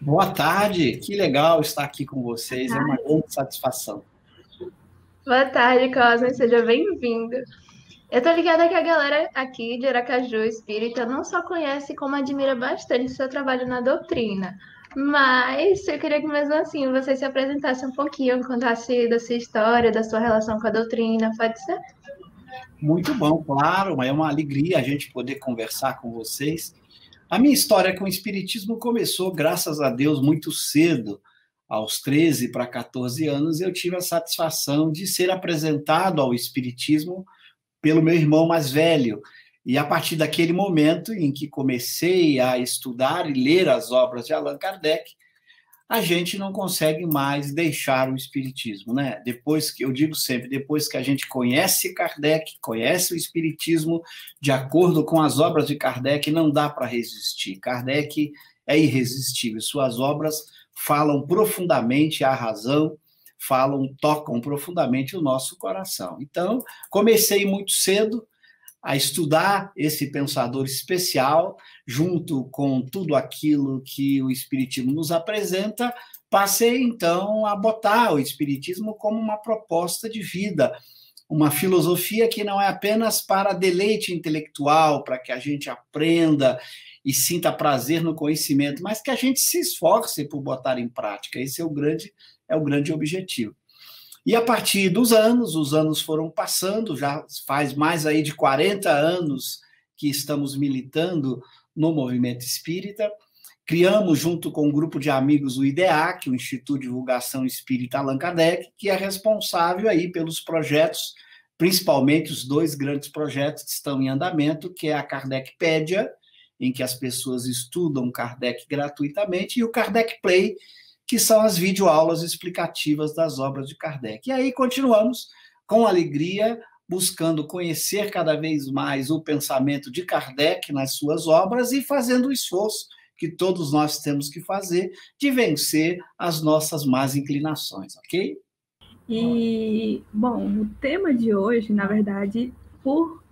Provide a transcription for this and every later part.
Boa tarde, que legal estar aqui com vocês, é uma grande satisfação. Boa tarde, Cosme, seja bem-vindo. Eu tô ligada que a galera aqui de Aracaju Espírita não só conhece, como admira bastante seu trabalho na doutrina. Mas eu queria que mesmo assim você se apresentasse um pouquinho, contasse da sua história, da sua relação com a doutrina, pode ser? Muito bom, claro, mas é uma alegria a gente poder conversar com vocês. A minha história com o Espiritismo começou, graças a Deus, muito cedo. Aos 13 para 14 anos, eu tive a satisfação de ser apresentado ao Espiritismo pelo meu irmão mais velho. E a partir daquele momento em que comecei a estudar e ler as obras de Allan Kardec, a gente não consegue mais deixar o espiritismo, né? Depois que eu digo sempre, depois que a gente conhece Kardec, conhece o espiritismo, de acordo com as obras de Kardec, não dá para resistir. Kardec é irresistível. Suas obras falam profundamente à razão, tocam profundamente o nosso coração. Então, comecei muito cedo a estudar esse pensador especial, junto com tudo aquilo que o Espiritismo nos apresenta, passei então a botar o Espiritismo como uma proposta de vida, uma filosofia que não é apenas para deleite intelectual, para que a gente aprenda e sinta prazer no conhecimento, mas que a gente se esforce por botar em prática. Esse é o grande objetivo. E a partir dos anos, os anos foram passando, já faz mais aí de 40 anos que estamos militando no movimento espírita. Criamos, junto com um grupo de amigos, o IDEAC, o Instituto de Divulgação Espírita Allan Kardec, que é responsável aí pelos projetos, principalmente os dois grandes projetos que estão em andamento, que é a Kardecpédia, em que as pessoas estudam Kardec gratuitamente, e o Kardec Play, que são as videoaulas explicativas das obras de Kardec. E aí continuamos com alegria, buscando conhecer cada vez mais o pensamento de Kardec nas suas obras e fazendo o esforço que todos nós temos que fazer de vencer as nossas más inclinações, ok? Bom, o tema de hoje, na verdade,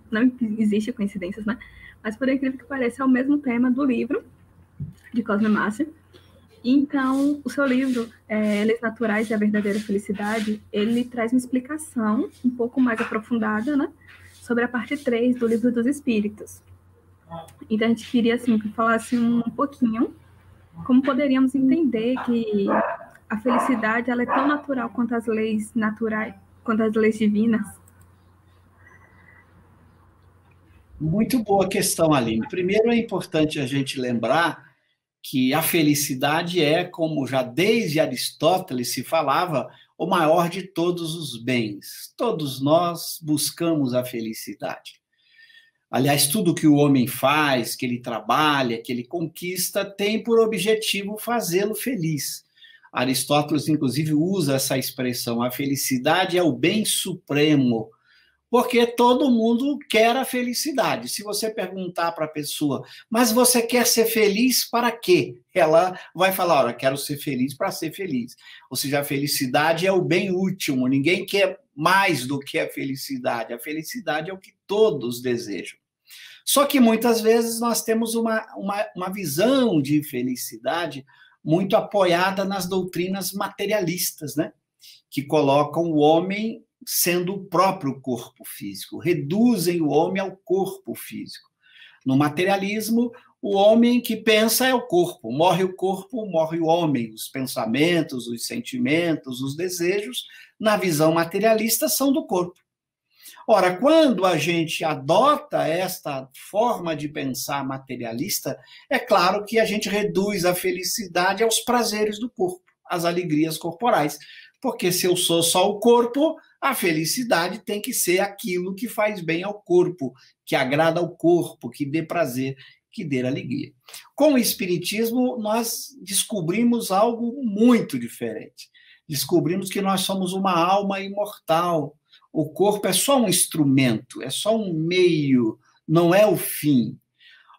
não existe coincidências, né? Mas por incrível que pareça, é o mesmo tema do livro de Cosme Márcio. Então, o seu livro, Leis Naturais e a Verdadeira Felicidade, ele traz uma explicação um pouco mais aprofundada, né, sobre a parte 3 do Livro dos Espíritos. Então, a gente queria, assim, que falasse um pouquinho como poderíamos entender que a felicidade ela é tão natural quanto as leis naturais, quanto as leis divinas. Muito boa questão, Aline. Primeiro, é importante a gente lembrar que a felicidade é, como já desde Aristóteles se falava, o maior de todos os bens. Todos nós buscamos a felicidade. Aliás, tudo que o homem faz, que ele trabalha, que ele conquista, tem por objetivo fazê-lo feliz. Aristóteles, inclusive, usa essa expressão: a felicidade é o bem supremo, porque todo mundo quer a felicidade. Se você perguntar para a pessoa, mas você quer ser feliz para quê? Ela vai falar, olha, quero ser feliz para ser feliz. Ou seja, a felicidade é o bem último, ninguém quer mais do que a felicidade. A felicidade é o que todos desejam. Só que muitas vezes nós temos uma visão de felicidade muito apoiada nas doutrinas materialistas, né? Que colocam o homem sendo o próprio corpo físico, reduzem o homem ao corpo físico. No materialismo, o homem que pensa é o corpo, morre o homem, os pensamentos, os sentimentos, os desejos, na visão materialista, são do corpo. Ora, quando a gente adota esta forma de pensar materialista, é claro que a gente reduz a felicidade aos prazeres do corpo, às alegrias corporais. Porque se eu sou só o corpo, a felicidade tem que ser aquilo que faz bem ao corpo, que agrada ao corpo, que dê prazer, que dê alegria. Com o Espiritismo, nós descobrimos algo muito diferente. Descobrimos que nós somos uma alma imortal. O corpo é só um instrumento, é só um meio, não é o fim.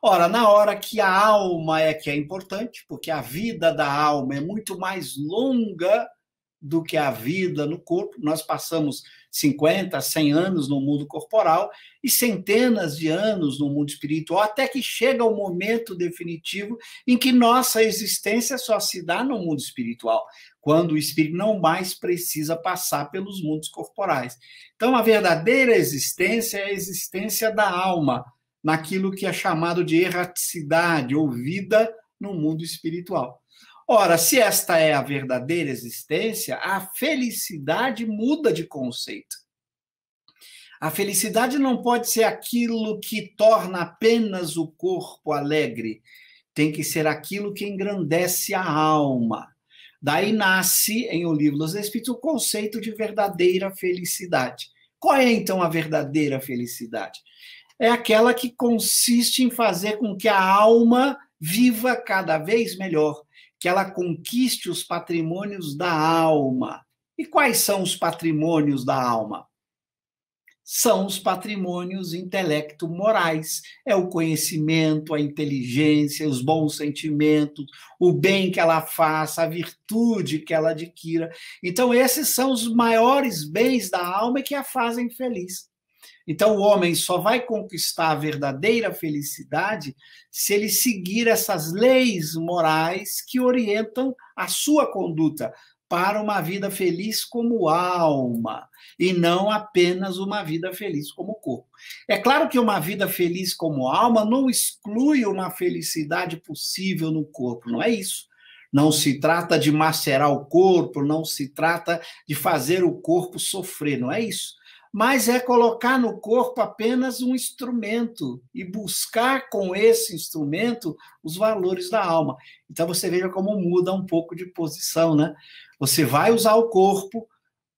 Ora, na hora que a alma é que é importante, porque a vida da alma é muito mais longa do que a vida no corpo. Nós passamos 50, 100 anos no mundo corporal e centenas de anos no mundo espiritual, até que chega o momento definitivo em que nossa existência só se dá no mundo espiritual, quando o espírito não mais precisa passar pelos mundos corporais. Então, a verdadeira existência é a existência da alma, naquilo que é chamado de erraticidade, ou vida no mundo espiritual. Ora, se esta é a verdadeira existência, a felicidade muda de conceito. A felicidade não pode ser aquilo que torna apenas o corpo alegre, tem que ser aquilo que engrandece a alma. Daí nasce, em O Livro dos Espíritos, o conceito de verdadeira felicidade. Qual é, então, a verdadeira felicidade? É aquela que consiste em fazer com que a alma viva cada vez melhor, que ela conquiste os patrimônios da alma. E quais são os patrimônios da alma? São os patrimônios intelecto-morais. É o conhecimento, a inteligência, os bons sentimentos, o bem que ela faça, a virtude que ela adquira. Então, esses são os maiores bens da alma que a fazem feliz. Então, o homem só vai conquistar a verdadeira felicidade se ele seguir essas leis morais que orientam a sua conduta para uma vida feliz como alma, e não apenas uma vida feliz como corpo. É claro que uma vida feliz como alma não exclui uma felicidade possível no corpo, não é isso. Não se trata de macerar o corpo, não se trata de fazer o corpo sofrer, não é isso. Mas é colocar no corpo apenas um instrumento e buscar com esse instrumento os valores da alma. Então você veja como muda um pouco de posição, né? Você vai usar o corpo,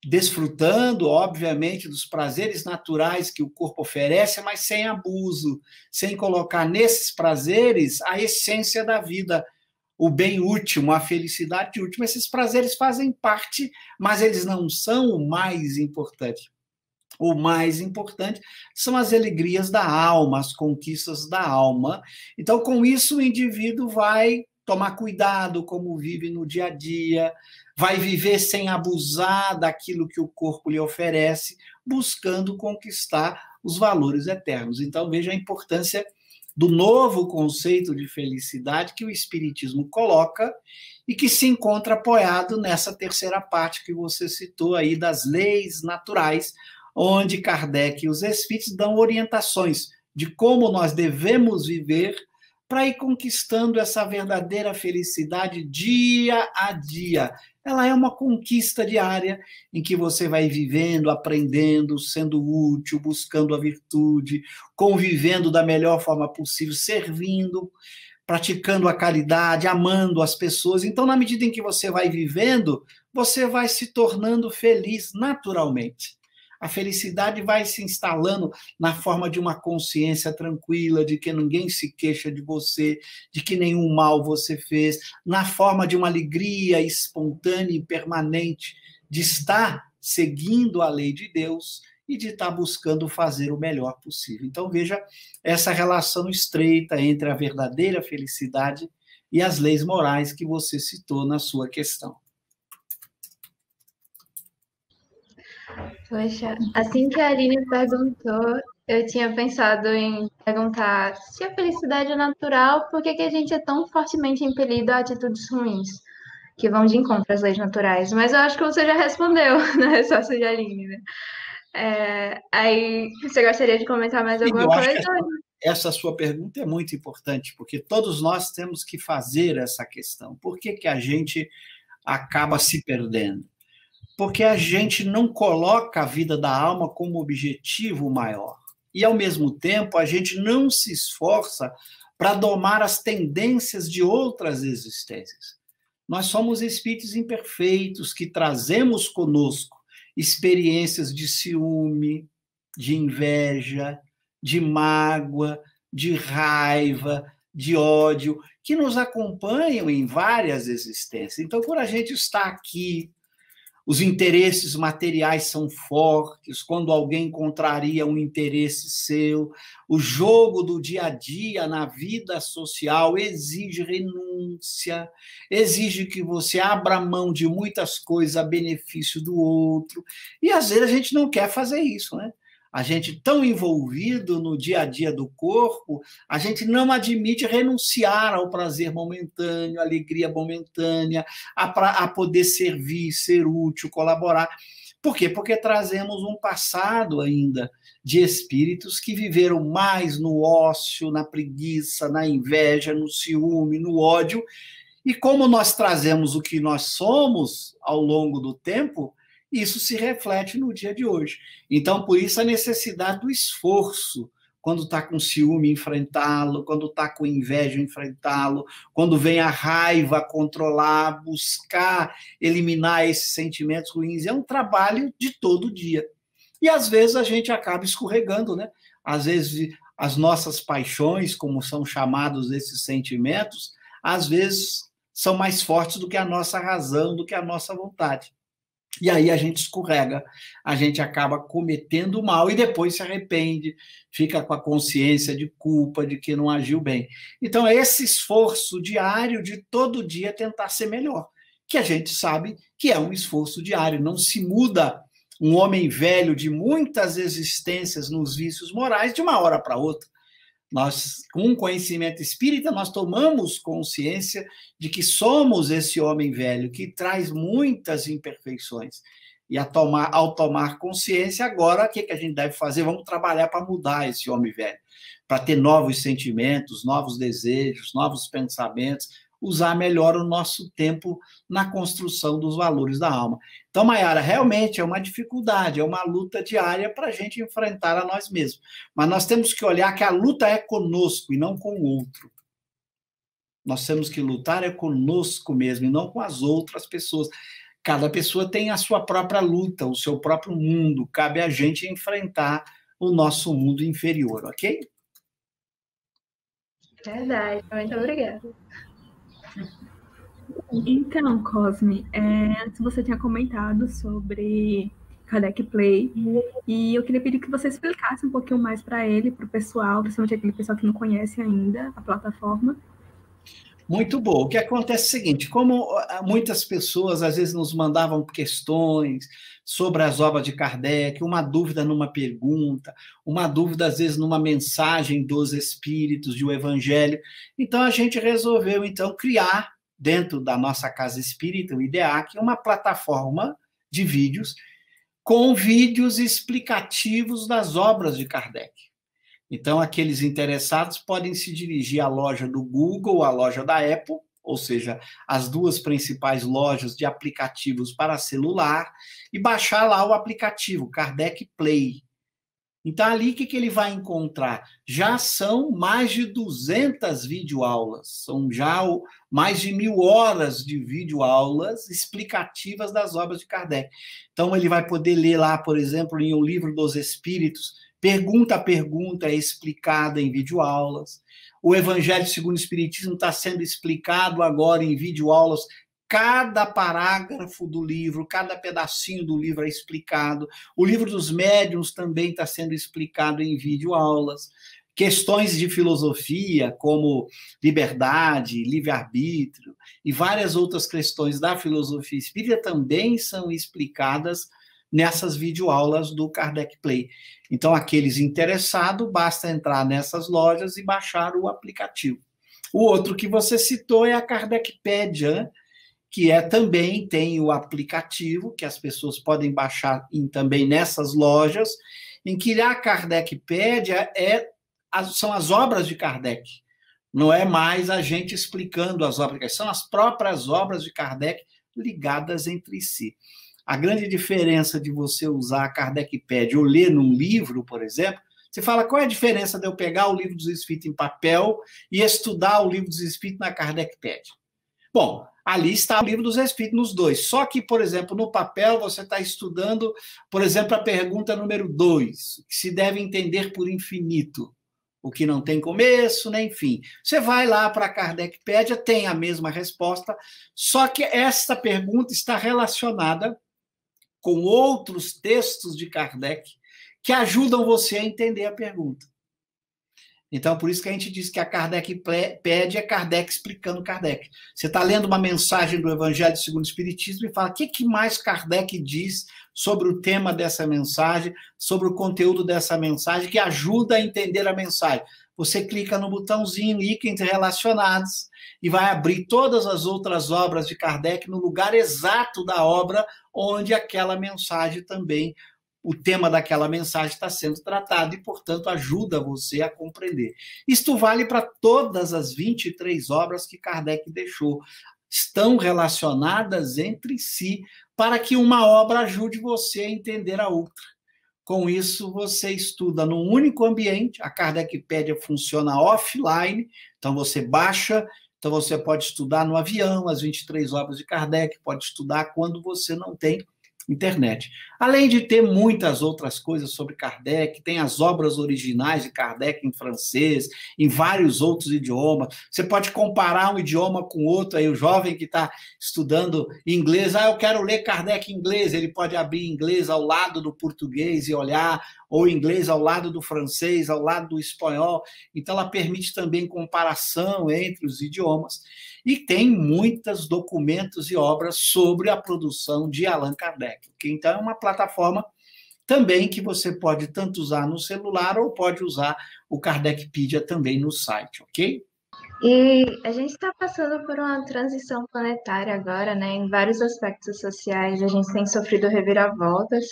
desfrutando, obviamente, dos prazeres naturais que o corpo oferece, mas sem abuso, sem colocar nesses prazeres a essência da vida, o bem último, a felicidade última. Esses prazeres fazem parte, mas eles não são o mais importante. O mais importante são as alegrias da alma, as conquistas da alma. Então, com isso, o indivíduo vai tomar cuidado como vive no dia a dia, vai viver sem abusar daquilo que o corpo lhe oferece, buscando conquistar os valores eternos. Então, veja a importância do novo conceito de felicidade que o Espiritismo coloca e que se encontra apoiado nessa terceira parte que você citou aí, das leis naturais, onde Kardec e os Espíritos dão orientações de como nós devemos viver para ir conquistando essa verdadeira felicidade dia a dia. Ela é uma conquista diária em que você vai vivendo, aprendendo, sendo útil, buscando a virtude, convivendo da melhor forma possível, servindo, praticando a caridade, amando as pessoas. Então, na medida em que você vai vivendo, você vai se tornando feliz naturalmente. A felicidade vai se instalando na forma de uma consciência tranquila, de que ninguém se queixa de você, de que nenhum mal você fez, na forma de uma alegria espontânea e permanente de estar seguindo a lei de Deus e de estar buscando fazer o melhor possível. Então, veja essa relação estreita entre a verdadeira felicidade e as leis morais que você citou na sua questão. Poxa, assim que a Aline perguntou, eu tinha pensado em perguntar se a felicidade é natural, por que a gente é tão fortemente impelido a atitudes ruins, que vão de encontro às leis naturais? Mas eu acho que você já respondeu na resposta de Aline, né? Aí, você gostaria de comentar mais alguma coisa? Essa sua pergunta é muito importante, porque todos nós temos que fazer essa questão. Por que a gente acaba se perdendo? Porque a gente não coloca a vida da alma como objetivo maior. E, ao mesmo tempo, a gente não se esforça para domar as tendências de outras existências. Nós somos espíritos imperfeitos que trazemos conosco experiências de ciúme, de inveja, de mágoa, de raiva, de ódio, que nos acompanham em várias existências. Então, quando a gente está aqui, os interesses materiais são fortes, quando alguém contraria um interesse seu, o jogo do dia a dia na vida social exige renúncia, exige que você abra mão de muitas coisas a benefício do outro, e às vezes a gente não quer fazer isso, né? A gente tão envolvido no dia a dia do corpo, a gente não admite renunciar ao prazer momentâneo, à alegria momentânea, a poder servir, ser útil, colaborar. Por quê? Porque trazemos um passado ainda de espíritos que viveram mais no ócio, na preguiça, na inveja, no ciúme, no ódio. E como nós trazemos o que nós somos ao longo do tempo, isso se reflete no dia de hoje. Então, por isso, a necessidade do esforço, quando está com ciúme, enfrentá-lo, quando está com inveja, enfrentá-lo, quando vem a raiva, controlar, buscar eliminar esses sentimentos ruins, é um trabalho de todo dia. E, às vezes, a gente acaba escorregando, né? Às vezes, as nossas paixões, como são chamados esses sentimentos, às vezes são mais fortes do que a nossa razão, do que a nossa vontade. E aí a gente escorrega, a gente acaba cometendo mal e depois se arrepende, fica com a consciência de culpa, de que não agiu bem. Então, é esse esforço diário de todo dia tentar ser melhor, que a gente sabe que é um esforço diário, não se muda um homem velho de muitas existências nos vícios morais de uma hora para outra. Nós, com o conhecimento espírita, nós tomamos consciência de que somos esse homem velho, que traz muitas imperfeições. E ao tomar consciência, agora, o que a gente deve fazer? Vamos trabalhar para mudar esse homem velho, para ter novos sentimentos, novos desejos, novos pensamentos, usar melhor o nosso tempo na construção dos valores da alma. Então, Maiara, realmente é uma dificuldade, é uma luta diária para a gente enfrentar a nós mesmos. Mas nós temos que olhar que a luta é conosco e não com o outro. Nós temos que lutar é conosco mesmo e não com as outras pessoas. Cada pessoa tem a sua própria luta, o seu próprio mundo. Cabe a gente enfrentar o nosso mundo inferior, ok? Verdade, muito obrigada. Então, Cosme, antes você tinha comentado sobre Kardec Play, e eu queria pedir que você explicasse um pouquinho mais para ele, para o pessoal, principalmente aquele pessoal que não conhece ainda a plataforma. Muito bom. O que acontece é o seguinte, como muitas pessoas às vezes nos mandavam questões sobre as obras de Kardec, uma dúvida numa pergunta, uma dúvida às vezes numa mensagem dos Espíritos, de um Evangelho, então a gente resolveu então criar, dentro da nossa Casa Espírita, o IDEAC, uma plataforma de vídeos com vídeos explicativos das obras de Kardec. Então, aqueles interessados podem se dirigir à loja do Google, à loja da Apple, ou seja, as duas principais lojas de aplicativos para celular, e baixar lá o aplicativo Kardec Play. Então, ali, o que ele vai encontrar? Já são mais de 200 videoaulas, são já mais de 1000 horas de videoaulas explicativas das obras de Kardec. Então, ele vai poder ler lá, por exemplo, em O Livro dos Espíritos, pergunta a pergunta é explicada em videoaulas. O Evangelho segundo o Espiritismo está sendo explicado agora em videoaulas. Cada parágrafo do livro, cada pedacinho do livro é explicado. O Livro dos Médiuns também está sendo explicado em videoaulas. Questões de filosofia, como liberdade, livre-arbítrio, e várias outras questões da filosofia espírita também são explicadas nessas videoaulas do Kardec Play. Então, aqueles interessados, basta entrar nessas lojas e baixar o aplicativo. O outro que você citou é a Kardecpédia, né? Que também tem o aplicativo, que as pessoas podem baixar também nessas lojas, em que a Kardecpédia são as obras de Kardec. Não é mais a gente explicando as obras, são as próprias obras de Kardec ligadas entre si. A grande diferença de você usar a Kardecpédia ou ler num livro, por exemplo, você fala, qual é a diferença de eu pegar o Livro dos Espíritos em papel e estudar o Livro dos Espíritos na Kardecpédia? Bom, ali está o Livro dos Espíritos nos dois. Só que, por exemplo, no papel você está estudando, por exemplo, a pergunta número 2, que se deve entender por infinito, o que não tem começo nem fim. Você vai lá para a Kardecpédia, tem a mesma resposta, só que esta pergunta está relacionada com outros textos de Kardec que ajudam você a entender a pergunta. Então, por isso que a gente diz que a Kardec pede é Kardec explicando Kardec. Você está lendo uma mensagem do Evangelho segundo o Espiritismo e fala o que mais Kardec diz sobre o tema dessa mensagem, sobre o conteúdo dessa mensagem, que ajuda a entender a mensagem. Você clica no botãozinho Itens Relacionados e vai abrir todas as outras obras de Kardec no lugar exato da obra onde aquela mensagem também, o tema daquela mensagem está sendo tratado e, portanto, ajuda você a compreender. Isto vale para todas as 23 obras que Kardec deixou. Estão relacionadas entre si para que uma obra ajude você a entender a outra. Com isso, você estuda num único ambiente. A Kardecpédia funciona offline, então você baixa, então você pode estudar no avião, as 23 obras de Kardec, pode estudar quando você não tem internet. Além de ter muitas outras coisas sobre Kardec, tem as obras originais de Kardec em francês, em vários outros idiomas. Você pode comparar um idioma com outro, aí o jovem que está estudando inglês, eu quero ler Kardec em inglês, ele pode abrir inglês ao lado do português e olhar, ou inglês ao lado do francês, ao lado do espanhol. Então, ela permite também comparação entre os idiomas. E tem muitos documentos e obras sobre a produção de Allan Kardec. Então, é uma plataforma também que você pode tanto usar no celular ou pode usar o Kardecpedia também no site, ok? E a gente está passando por uma transição planetária agora, né? Em vários aspectos sociais, a gente tem sofrido reviravoltas.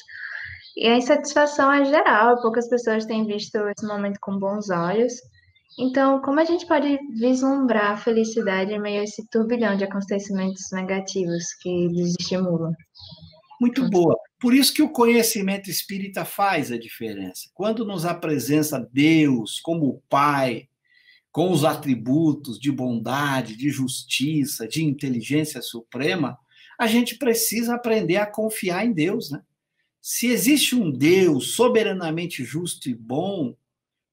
E a insatisfação é geral, poucas pessoas têm visto esse momento com bons olhos. Então, como a gente pode vislumbrar a felicidade em meio a esse turbilhão de acontecimentos negativos que desestimulam? Muito boa. Por isso que o conhecimento espírita faz a diferença. Quando nos apresenta Deus como o Pai, com os atributos de bondade, de justiça, de inteligência suprema, a gente precisa aprender a confiar em Deus, né? Se existe um Deus soberanamente justo e bom,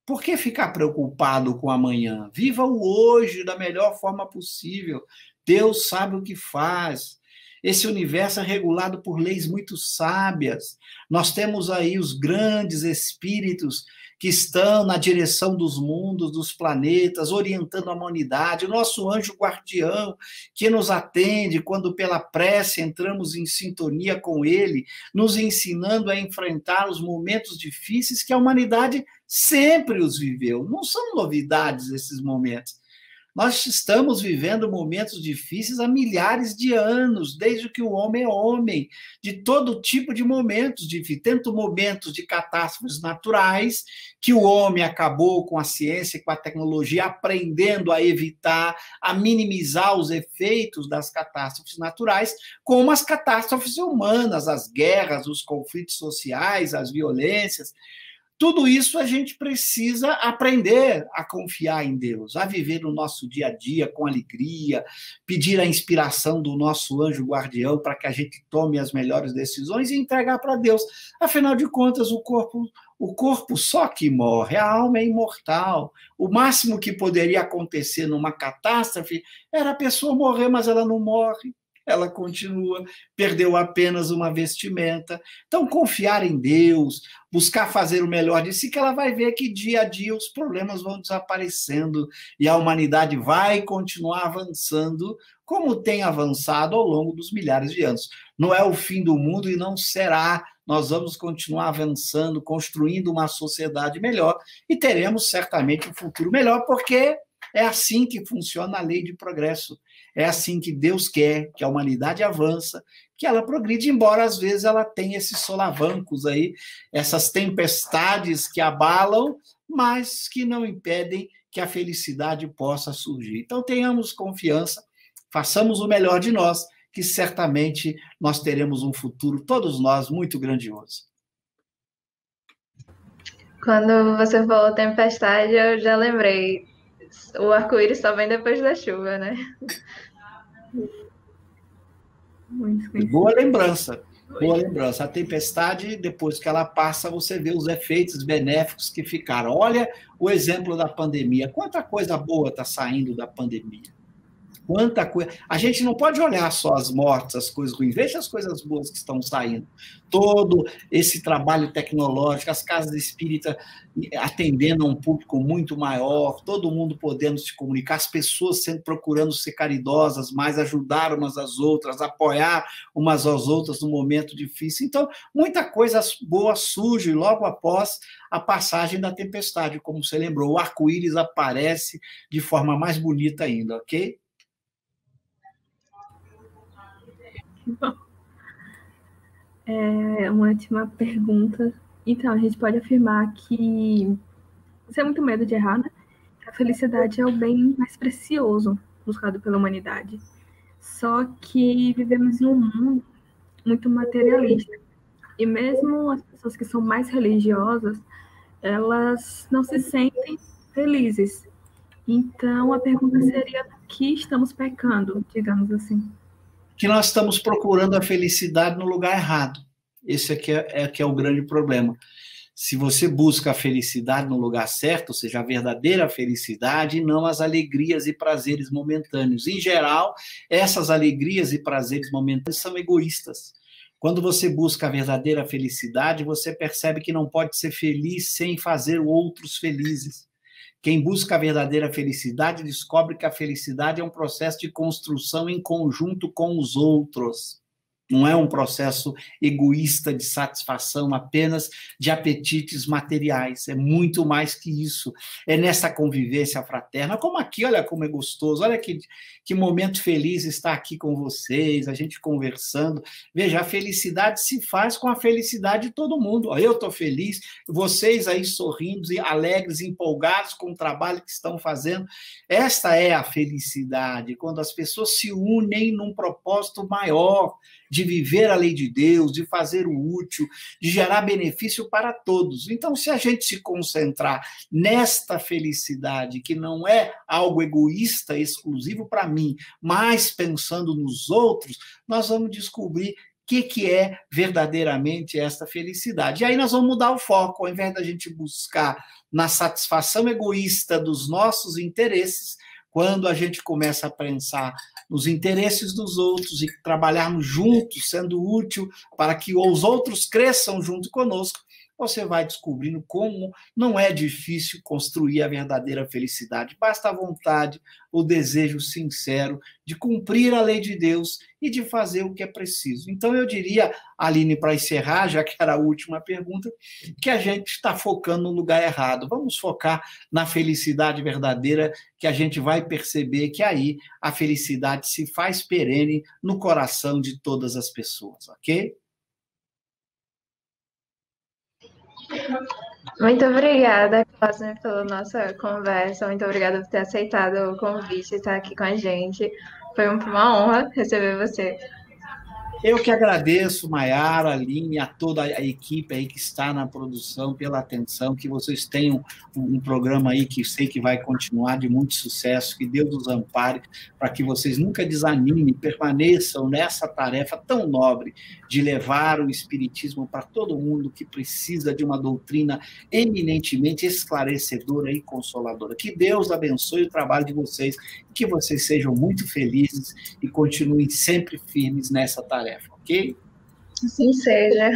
por que ficar preocupado com amanhã? Viva o hoje da melhor forma possível. Deus sabe o que faz. Esse universo é regulado por leis muito sábias. Nós temos aí os grandes espíritos que estão na direção dos mundos, dos planetas, orientando a humanidade. O nosso anjo guardião, que nos atende quando pela prece entramos em sintonia com ele, nos ensinando a enfrentar os momentos difíceis que a humanidade sempre os viveu. Não são novidades esses momentos. Nós estamos vivendo momentos difíceis há milhares de anos, desde que o homem é homem, de todo tipo de momentos difíceis, tanto momentos de catástrofes naturais, que o homem acabou com a ciência e com a tecnologia, aprendendo a evitar, a minimizar os efeitos das catástrofes naturais, como as catástrofes humanas, as guerras, os conflitos sociais, as violências. Tudo isso a gente precisa aprender a confiar em Deus, a viver no nosso dia a dia com alegria, pedir a inspiração do nosso anjo guardião para que a gente tome as melhores decisões e entregar para Deus. Afinal de contas, o corpo só que morre, a alma é imortal. O máximo que poderia acontecer numa catástrofe era a pessoa morrer, mas ela não morre. Ela continua, perdeu apenas uma vestimenta. Então, confiar em Deus, buscar fazer o melhor de si, que ela vai ver que dia a dia os problemas vão desaparecendo e a humanidade vai continuar avançando como tem avançado ao longo dos milhares de anos. Não é o fim do mundo e não será. Nós vamos continuar avançando, construindo uma sociedade melhor e teremos certamente um futuro melhor, porque é assim que funciona a lei de progresso. É assim que Deus quer, que a humanidade avança, que ela progride, embora às vezes ela tenha esses solavancos aí, essas tempestades que abalam, mas que não impedem que a felicidade possa surgir. Então tenhamos confiança, façamos o melhor de nós, que certamente nós teremos um futuro, todos nós, muito grandioso. Quando você falou tempestade, eu já lembrei. O arco-íris só vem depois da chuva, né? Boa lembrança. Boa lembrança. A tempestade, depois que ela passa, você vê os efeitos benéficos que ficaram. Olha o exemplo da pandemia. Quanta coisa boa está saindo da pandemia. Quanta coisa. A gente não pode olhar só as mortes, as coisas ruins, veja as coisas boas que estão saindo. Todo esse trabalho tecnológico, as casas espíritas atendendo a um público muito maior, todo mundo podendo se comunicar, as pessoas procurando ser caridosas, mais ajudar umas às outras, apoiar umas às outras no momento difícil. Então, muita coisa boa surge logo após a passagem da tempestade, como você lembrou, o arco-íris aparece de forma mais bonita ainda, ok? Uma última pergunta. Então, a gente pode afirmar que você é muito medo de errar, né? A felicidade é o bem mais precioso buscado pela humanidade. Só que vivemos em um mundo muito materialista. E mesmo as pessoas que são mais religiosas, elas não se sentem felizes. Então, a pergunta seria: do que estamos pecando, digamos assim? Que nós estamos procurando a felicidade no lugar errado. Esse aqui é o grande problema. Se você busca a felicidade no lugar certo, ou seja, a verdadeira felicidade, e não as alegrias e prazeres momentâneos. Em geral, essas alegrias e prazeres momentâneos são egoístas. Quando você busca a verdadeira felicidade, você percebe que não pode ser feliz sem fazer outros felizes. Quem busca a verdadeira felicidade descobre que a felicidade é um processo de construção em conjunto com os outros. Não é um processo egoísta de satisfação apenas de apetites materiais. É muito mais que isso. É nessa convivência fraterna, como aqui, olha como é gostoso, olha que momento feliz estar aqui com vocês, a gente conversando. Veja, a felicidade se faz com a felicidade de todo mundo. Eu estou feliz, vocês aí sorrindo, alegres, empolgados com o trabalho que estão fazendo. Esta é a felicidade, quando as pessoas se unem num propósito maior, de viver a lei de Deus, de fazer o útil, de gerar benefício para todos. Então, se a gente se concentrar nesta felicidade, que não é algo egoísta, exclusivo para mim, mas pensando nos outros, nós vamos descobrir o que é verdadeiramente esta felicidade. E aí nós vamos mudar o foco, ao invés da gente buscar na satisfação egoísta dos nossos interesses, quando a gente começa a pensar nos interesses dos outros e trabalharmos juntos, sendo útil para que os outros cresçam junto conosco, você vai descobrindo como não é difícil construir a verdadeira felicidade. Basta a vontade, o desejo sincero de cumprir a lei de Deus e de fazer o que é preciso. Então, eu diria, Aline, para encerrar, já que era a última pergunta, que a gente está focando no lugar errado. Vamos focar na felicidade verdadeira, que a gente vai perceber que aí a felicidade se faz perene no coração de todas as pessoas, ok? Muito obrigada, Cosme, pela nossa conversa. Muito obrigada por ter aceitado o convite e estar aqui com a gente. Foi uma honra receber você. Eu que agradeço, Maiara, Aline, a toda a equipe aí que está na produção, pela atenção, que vocês tenham um programa aí que sei que vai continuar de muito sucesso, que Deus os ampare, para que vocês nunca desanimem, permaneçam nessa tarefa tão nobre de levar o Espiritismo para todo mundo que precisa de uma doutrina eminentemente esclarecedora e consoladora. Que Deus abençoe o trabalho de vocês, que vocês sejam muito felizes e continuem sempre firmes nessa tarefa, ok? Assim seja.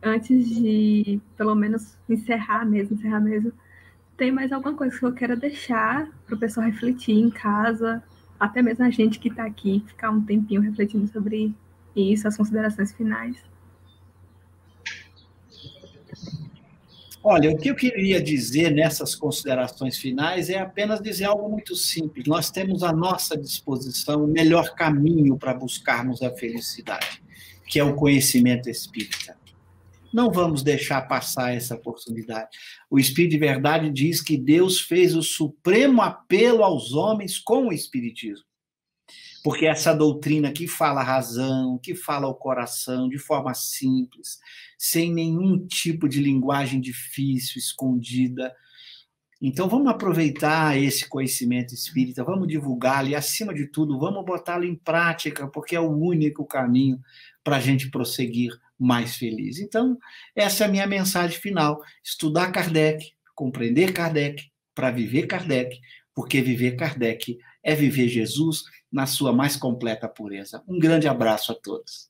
Antes de, pelo menos, encerrar mesmo, tem mais alguma coisa que eu quero deixar para o pessoal refletir em casa, até mesmo a gente que está aqui, ficar um tempinho refletindo sobre isso, as considerações finais? Olha, o que eu queria dizer nessas considerações finais é apenas dizer algo muito simples. Nós temos à nossa disposição o melhor caminho para buscarmos a felicidade, que é o conhecimento espírita. Não vamos deixar passar essa oportunidade. O Espírito de Verdade diz que Deus fez o supremo apelo aos homens com o Espiritismo. Porque essa doutrina que fala a razão, que fala o coração, de forma simples, sem nenhum tipo de linguagem difícil, escondida. Então, vamos aproveitar esse conhecimento espírita, vamos divulgá-lo e, acima de tudo, vamos botá-lo em prática, porque é o único caminho para a gente prosseguir mais feliz. Então, essa é a minha mensagem final. Estudar Kardec, compreender Kardec, para viver Kardec, porque viver Kardec é viver Jesus na sua mais completa pureza. Um grande abraço a todos.